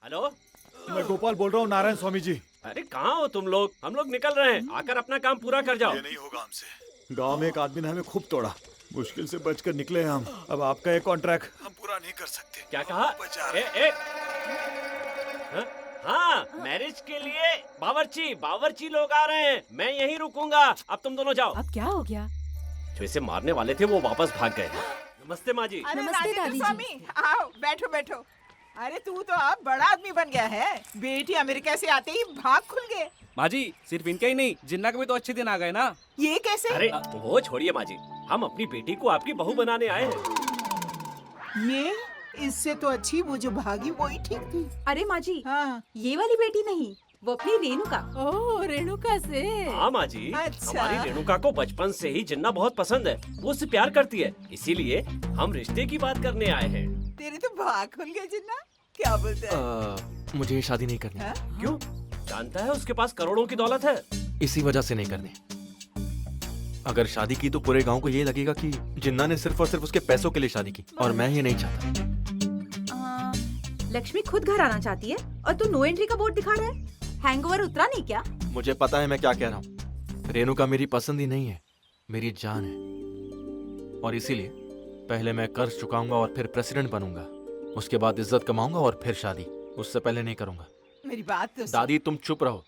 Hello, मैं गोपाल बोल रहा हूँ, नारायण स्वामी जी। अरे कहाँ हो तुम लोग? हम लोग निकल रहे हैं, आकर अपना काम पूरा कर जाओ। ये नहीं होगा हमसे। गांव में एक आदमी ने हमें खूब तोड़ा, मुश्किल से बचकर निकले हैं हम। अब आपका ये कॉन्ट्रैक्ट हम पूरा नहीं कर सकते। क्या कहा? हाँ? हाँ, मैरिज के लिए बावर्ची लोग आ रहे हैं। मैं यहीं रुकूंगा, अब तुम दोनों जाओ। अब क्या हो गया? जो इसे मारने वाले थे वो वापस भाग गए। नमस्ते माँ जी। नमस्ते राजेंद्र दादी जी। स्वामी, आओ बैठो बैठो। अरे तू तो अब बड़ा आदमी बन गया है। बेटी अमेरिका से आते ही भाग खुल गए। माँ जी, सिर्फ इनके ही नहीं, जिन्ना के भी तो अच्छे दिन आ गए ना। ये कैसे? अरे वो छोड़िए माँ जी, हम अपनी बेटी को आपकी बहू बनाने आए हैं। ये इससे तो अच्छी वो जो भागी वो ही ठीक थी। अरे माँ जी, हाँ ये वाली बेटी नहीं, वो अपनी रेणुका। ओह, रेणुका से। हाँ माँ जी, अच्छा। हमारी रेणुका को बचपन से ही जिन्ना बहुत पसंद है। वो उससे प्यार करती है, इसीलिए हम रिश्ते की बात करने आए हैं। तेरे तो भाग खुल गए जिन्ना। क्या बोलते हैं? मुझे शादी नहीं करनी। हाँ? क्यों? जानता है उसके पास करोड़ों की दौलत है। इसी वजह से नहीं करनी। अगर शादी की तो पूरे गांव को ये लगेगा कि जिन्ना ने सिर्फ और सिर्फ उसके पैसों के लिए शादी की, और मैं ये नहीं चाहता। लक्ष्मी खुद घर आना चाहती है और तू नो एंट्री का बोर्ड दिखा रहा है। हैंगओवर उतरा नहीं क्या? मुझे पता है मैं क्या कह रहा हूँ। रेणुका मेरी पसंद ही नहीं है, मेरी जान है। और इसीलिए पहले मैं कर्ज चुकाऊंगा और फिर प्रेसिडेंट बनूंगा। उसके बाद इज्जत कमाऊंगा और फिर शादी। उससे पहले नहीं करूंगा। मेरी बात तो सुन। दादी तुम चुप रहो।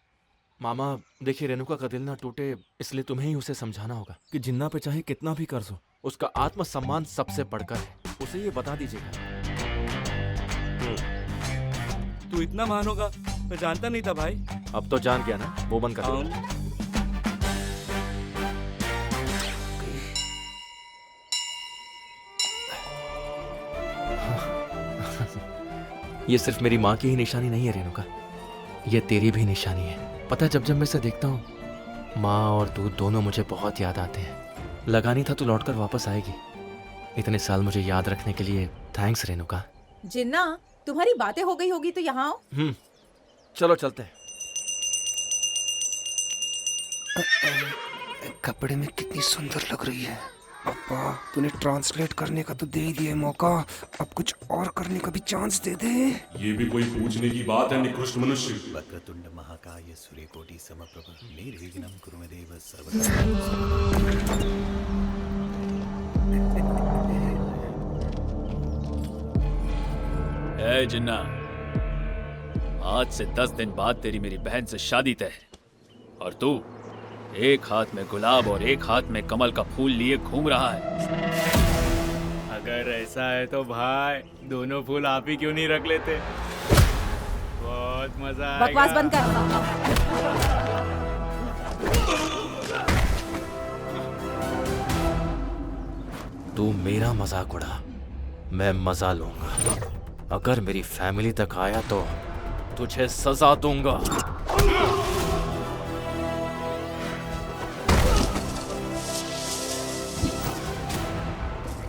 मामा देखिए, रेणुका का दिल ना टूटे इसलिए तुम्हें ही उसे समझाना होगा कि जिन्ना पे चाहे कितना भी कर्ज हो, उसका आत्मसम्मान सबसे बढ़कर है। उसे ये बता दीजिएगा। तू इतना महान होगा मैं जानता नहीं था भाई। अब तो जान गया ना, वो बंद कर दो। ये सिर्फ मेरी माँ की ही निशानी नहीं है रेणुका, ये तेरी भी निशानी है। पता है, जब जब मैं इसे देखता हूँ, माँ और तू दोनों मुझे बहुत याद आते हैं। लगा नहीं था तू लौटकर वापस आएगी। इतने साल मुझे याद रखने के लिए थैंक्स रेणुका। जिन्ना, तुम्हारी बातें हो गई होगी तो यहाँ आओ। चलो चलते हैं। कपड़े में कितनी सुंदर लग रही है। पापा, तूने ट्रांसलेट करने का तो दे ही दिया मौका, अब कुछ और करने का भी चांस दे दे। ये भी कोई पूछने की बात है निकृष्ट मनुष्य। वक्रतुंड महाकाय सूर्यकोटि समप्रभ निर्विघ्नं कुरु मे देव ए जिन्ना, आज से 10 दिन बाद तेरी मेरी बहन से शादी तय है, और तू एक हाथ में गुलाब और एक हाथ में कमल का फूल लिए घूम रहा है। अगर ऐसा है तो भाई दोनों फूल आप ही क्यों नहीं रख लेते? बहुत मजा आएगा। बकवास बंद कर। तू मेरा मजाक उड़ा, मैं मजा लूंगा। अगर मेरी फैमिली तक आया तो तुझे सजा दूंगा।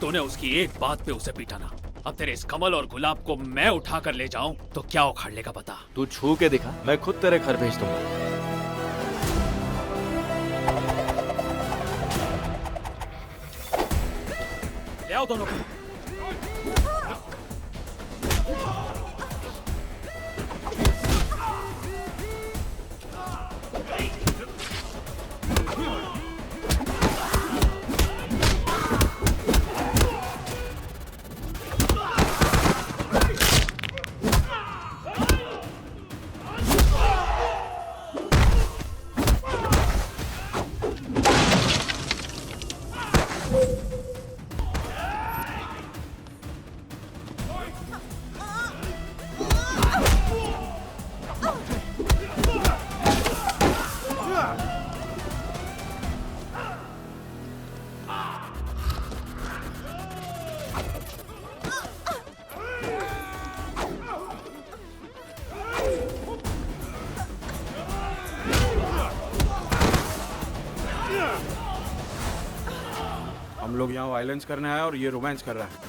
तूने उसकी एक बात पे उसे पीटा ना। अब तेरे इस कमल और गुलाब को मैं उठा कर ले जाऊं तो क्या उखाड़ लेगा बता? तू छू के दिखा, मैं खुद तेरे घर भेज दूंगा। ले आओ दोनों को। हम लोग यहाँ वायलेंस करने आए और ये रोमांस कर रहा है।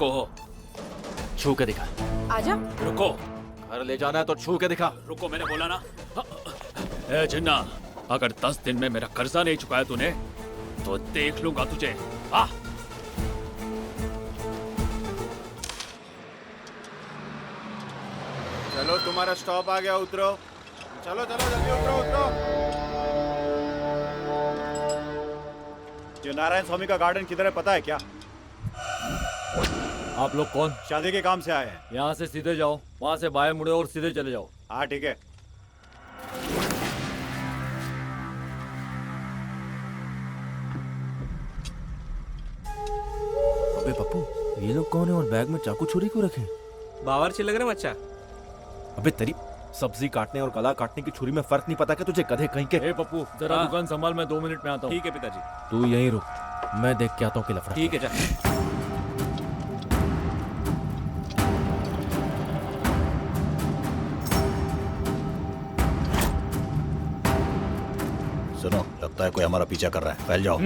रुको हो। छू के दिखा। आजा। रुको, घर ले जाना है तो छू के दिखा। रुको, मैंने बोला ना। ए जिन्ना, अगर 10 दिन में मेरा कर्जा नहीं चुकाया तूने तो देख लूंगा तुझे। आ चलो तुम्हारा स्टॉप आ गया, उतरो। चलो चलो जल्दी उतरो उतरो। जो नारायण स्वामी का गार्डन किधर है पता है क्या? आप लोग कौन? शादी के काम से आए हैं। यहाँ से सीधे जाओ, वहाँ से बाएं मुड़े और सीधे चले जाओ। हाँ ठीक है। अबे पप्पू, ये लोग कौन है और बैग में चाकू छुरी क्यों रखे? बावर्ची लग रहे बच्चा। अबे तेरी सब्जी काटने और गला काटने की छुरी में फर्क नहीं पता क्या तुझे? गधे कहीं के। ए पप्पू, जरा दुकान संभाल, मैं 2 मिनट में आता हूँ। ठीक है पिताजी। तू यहीं रुक, मैं देख के आता हूँ कि लफड़ा। ठीक है जा। सुनो, लगता है कोई हमारा पीछा कर रहा है, फैल जाओ।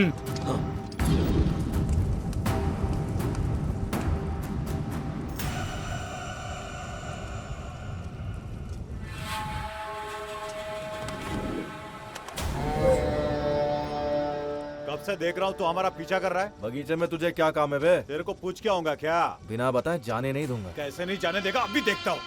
कब से देख रहा हूँ तू हमारा पीछा कर रहा है। बगीचे में तुझे क्या काम है बे? तेरे को पूछ के आऊंगा क्या? बिना बताए जाने नहीं दूंगा। कैसे नहीं जाने देगा, अभी देखता हूँ।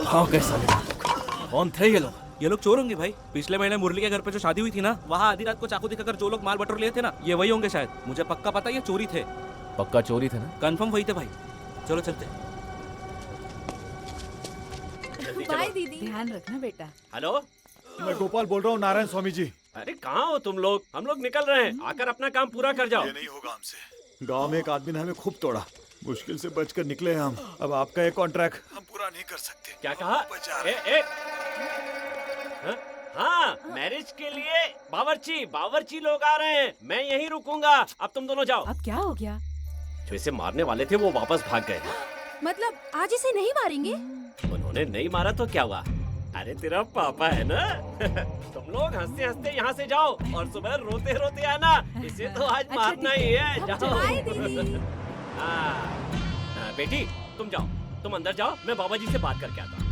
हाँ कैसा? कौन थे ये लोग? ये लोग चोर होंगे भाई। पिछले महीने मुरली के घर पे जो शादी हुई थी ना, वहाँ आधी रात को चाकू दिखाकर जो लोग माल बटोर लिए थे ना, ये वही होंगे शायद। मुझे पक्का पता है ये चोरी थे। पक्का चोरी थे ना? कंफर्म वही थे भाई। चलो चलते। बाय दीदी। ध्यान रखना बेटा। हेलो, मैं गोपाल बोल रहा हूँ, नारायण स्वामी जी। अरे कहाँ हो तुम लोग? हम लोग निकल रहे हैं, आकर अपना काम पूरा कर जाओ। ये नहीं होगा हमसे। गांव में एक आदमी ने हमें खूब तोड़ा, मुश्किल से बचकर निकले हैं हम। अब आपका ये कॉन्ट्रैक्ट हम पूरा नहीं कर सकते। क्या कहा? हाँ, मैरिज के लिए बावर्ची लोग आ रहे हैं। मैं यहीं रुकूंगा, अब तुम दोनों जाओ। अब क्या हो गया? जो इसे मारने वाले थे वो वापस भाग गए। मतलब आज इसे नहीं मारेंगे? उन्होंने नहीं मारा तो क्या हुआ? अरे तेरा पापा है ना। तुम लोग हंसते हंसते यहाँ से जाओ और सुबह रोते रोते आना। इसे तो आज मारना ही है। जाओ। बेटी तुम जाओ, तुम अंदर जाओ, मैं बाबा जी से बात करके आता हूँ।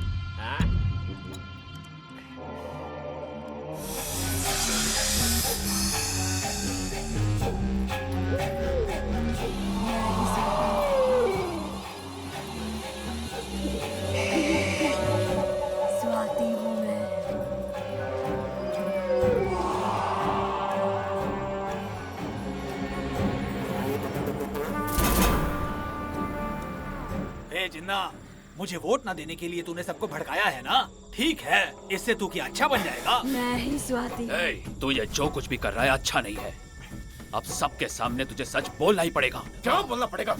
स्वाति हूँ मैं। ए जिन्ना, मुझे वोट ना देने के लिए तूने सबको भड़काया है ना? ठीक है, इससे तू क्या अच्छा बन जाएगा? नहीं स्वाति। तू ये जो कुछ भी कर रहा है अच्छा नहीं है। अब सबके सामने तुझे सच बोलना ही पड़ेगा। क्या बोलना पड़ेगा?